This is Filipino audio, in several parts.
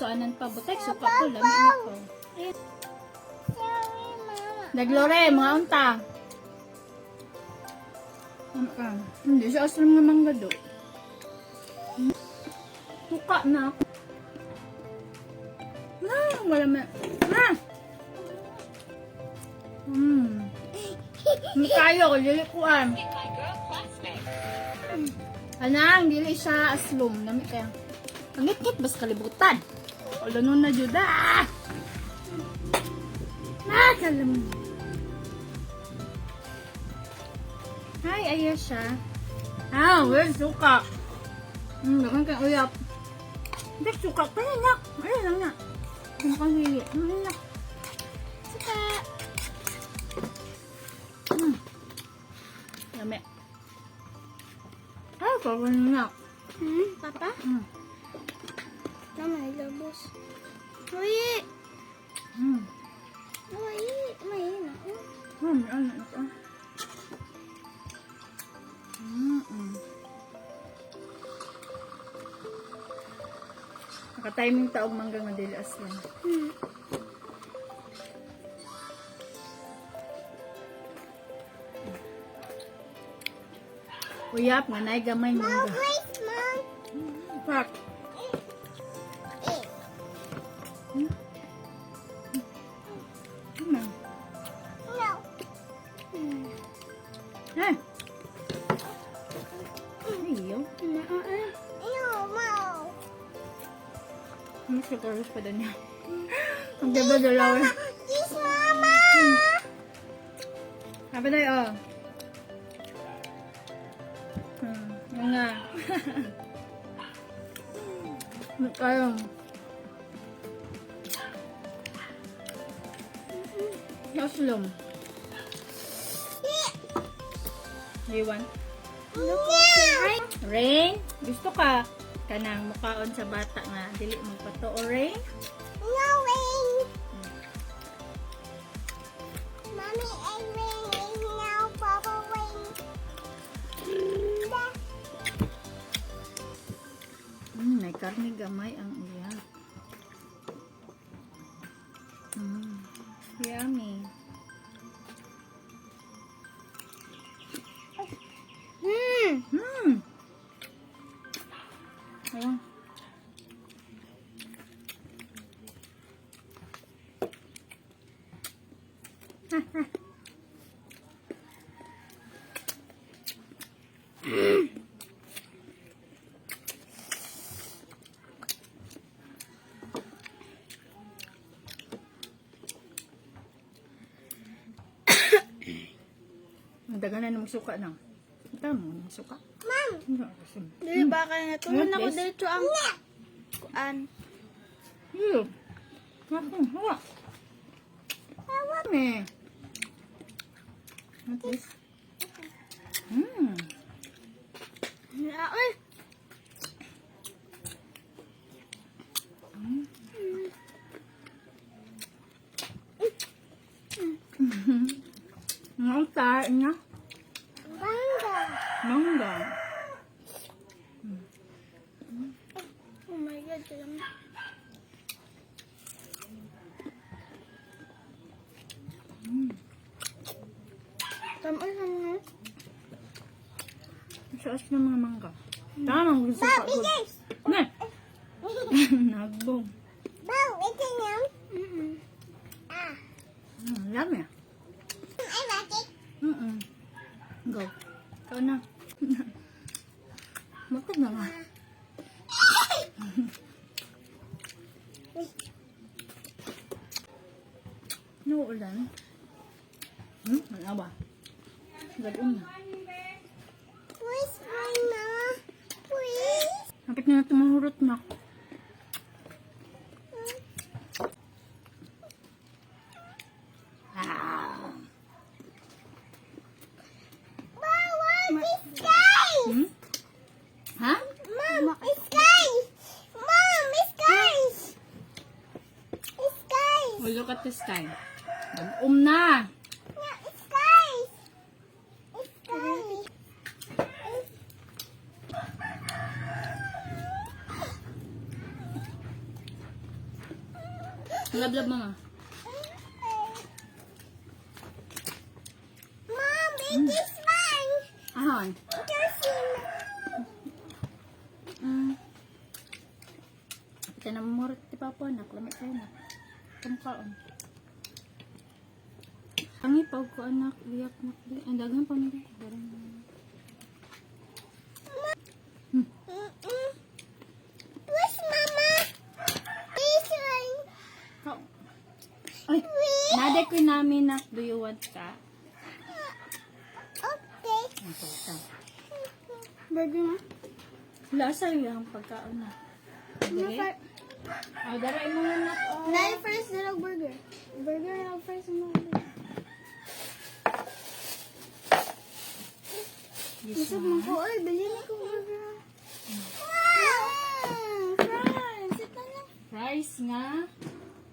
kuanan pa butek suka ko lami ko. Naglore mga unta. Hindi siya aslam nga mangga do. Suka na. Wala na. Kayo ko dili kuan. Anang dili siya aslom nami kaya. Ngit-ngit bas kalibutan. Wala nun na jud kalam. Hi, ayo siya. Where's suka? Dakan kay uyap. Hindi suka pa niya. Ayun lang na. Kung pangili. Ayun. Suka. Lame. Kawan na. Papa? Mama, ilabos. Uy! Uy, may na. Ano ito? Naka-timing taog mangga nga dili aslan. Uyap nga nay gamay mangga. Pak. Mas kakaros pa doon niya. Ang dalaw. Kiss mama! Apa tayo, oh? Yan nga. Kayo. Yaslom. Iwan. Rain? Gusto ka? Kanang mukaon sa bata nga dili magpato o Rain? No, Rain! Mommy, and Rain is now Papa Rain. May karne gamay ang iya. Yummy. Ayan. Daganan ng suka na. Ito mo ng suka. Mom! Dili ba ka na tuwan ako dito ang kuan? Hawa. Hawa me. What is? Ay! Ang tayo niya. Mangga! Mangga. Oh my God, alam mo. Tama na. Saas ng mga mangga. Tamang gusto ka. Bilis! Ne! Nagbong. Bow, ito niya. Lami ah. Ay, bakit? Go. Ikaw na. Matag na nga. Nauulan. Ano ba? Gagawin na. Please, Mama. Please. Kapit na natin mahurot na. Wow, it's guys! Ha? Mom, it's guys! Mom, it's guys! It's guys! Well, look at this time. Na. Yeah, it's guys! It's guys! Love, mama. Mom, it is fine. Ahon. Kita na mamurot ti Papa anak. Lamit tayo na. Kamkaon. Ang ipaw ko anak. Liyak na. Ang dagang pa nila. Where's Mama? This one. Ay, naday ko namin nak. Do you want ka? Okay. Burger na. Lasa yung pagkaon na. Dere? Dere mo nga nak. Nine first little burger. Burger na first mo. Gusto mo ko, oy, bilhin ko burger. Wow! Fries! Ito na. Rice nga.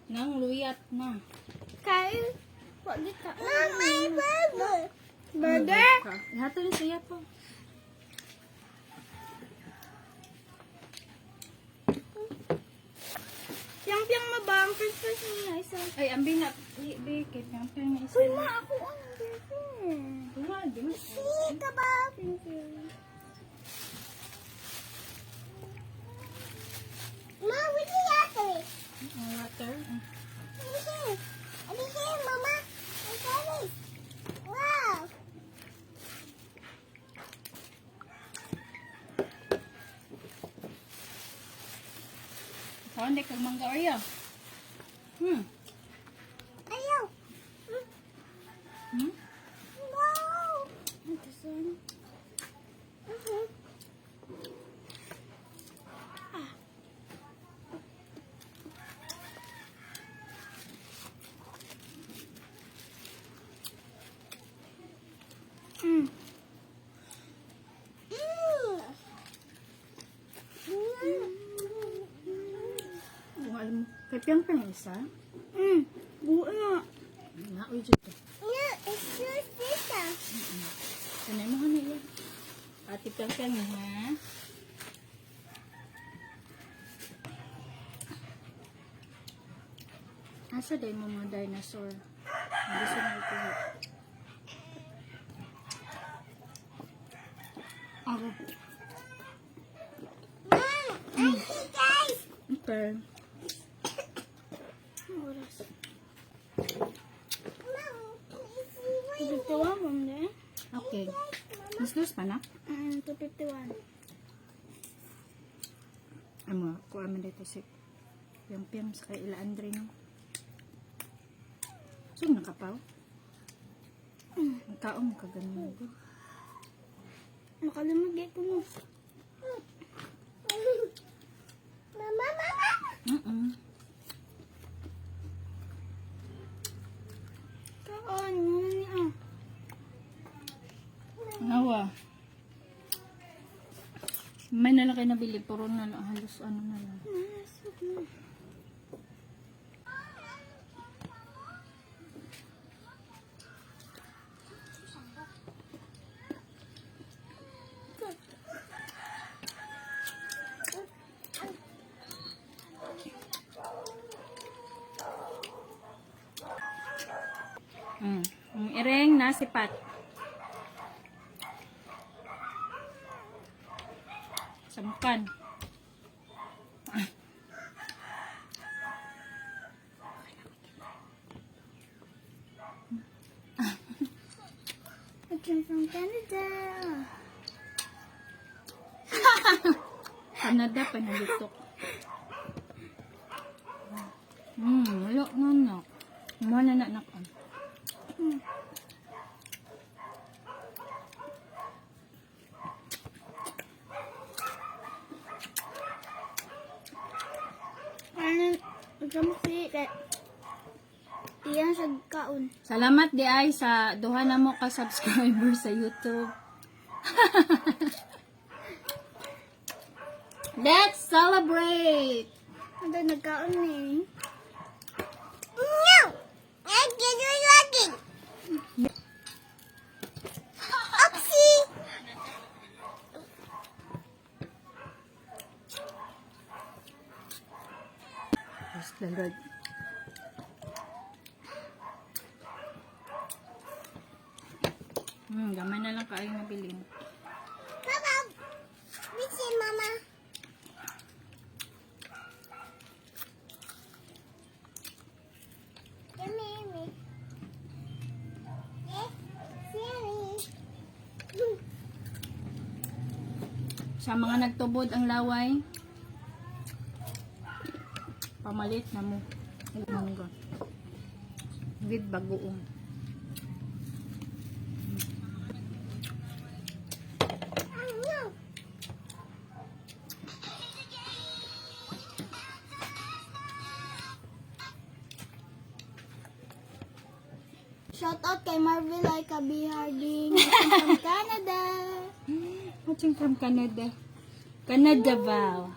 Nang luyat na. Kain. Wag ka. Mama, burger. Burger? Hato ni siya po. Piyang-piyang mabang. First niya isa. Ay, ambi na. Bikit. Ang na isa. Uy, ma, ako ang burger. Diba, diba? Sika ba? Thank you. Ma, what do you have? Water. Over here, Mama. I got it. Wow. Saan di kag mangga orya? Ayaw. Hmm? Wow. Ito son. Kung alam mo, kay piyang isa. Buo nga. Nauy dito. Yeah, it's your sister. Sanay mo kami yan. Ate piyang ha? Asa day mo mga dinosaur? Ang gusto na ito. Ako. Mom, guys. Okay. Oras. Mom, please wait. 51 mo na. Okay. Mas pa na? 251. Amo, kuha man dito si piyang sa kay ila Andre no. So, nakapaw? Ang taong kaganon mo. Makalimagay ko mo. Mama, mama. Kaon, muna niya. Nawa. May nalaki na bili, puro na lang, halos ano na lang. Ang ireng nasipat. Samkan. I came from Canada. Canada pa nalutok. Wala na. Muna na nakon. Ano, magkamuksi kay iyan sa kaon. Salamat di ay sa duha na mo ka subscriber sa YouTube. Let's celebrate! Ano, nagkaon eh. No! I get you lucky. Oopsie! Praise the Lord. Gamay na lang kayo nabiling. Papa, bitsin mama. Yummy. Sa mga nagtubod ang laway, pamalit na mo. Mangga. With bagoong. Shout out kay Marvy, Lyka, TheHarding from Canada. Watching from Canada. Canada Val.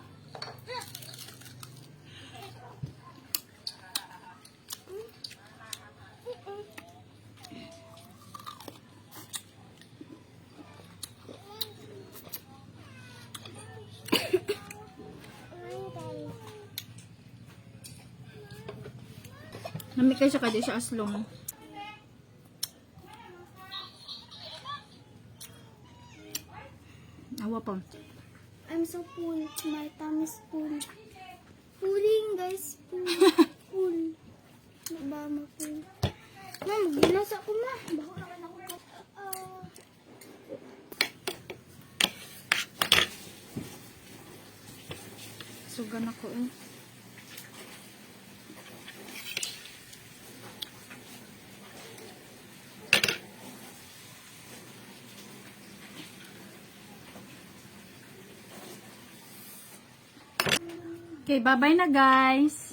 Namikay siya kadi siya aslong. Awa pa. I'm so full. My tummy is full. Pulling guys. Full. Ba mo full. Ma'am, gilas ako ma. Bako naman ako. Sugan ako eh. Okay, bye-bye na guys.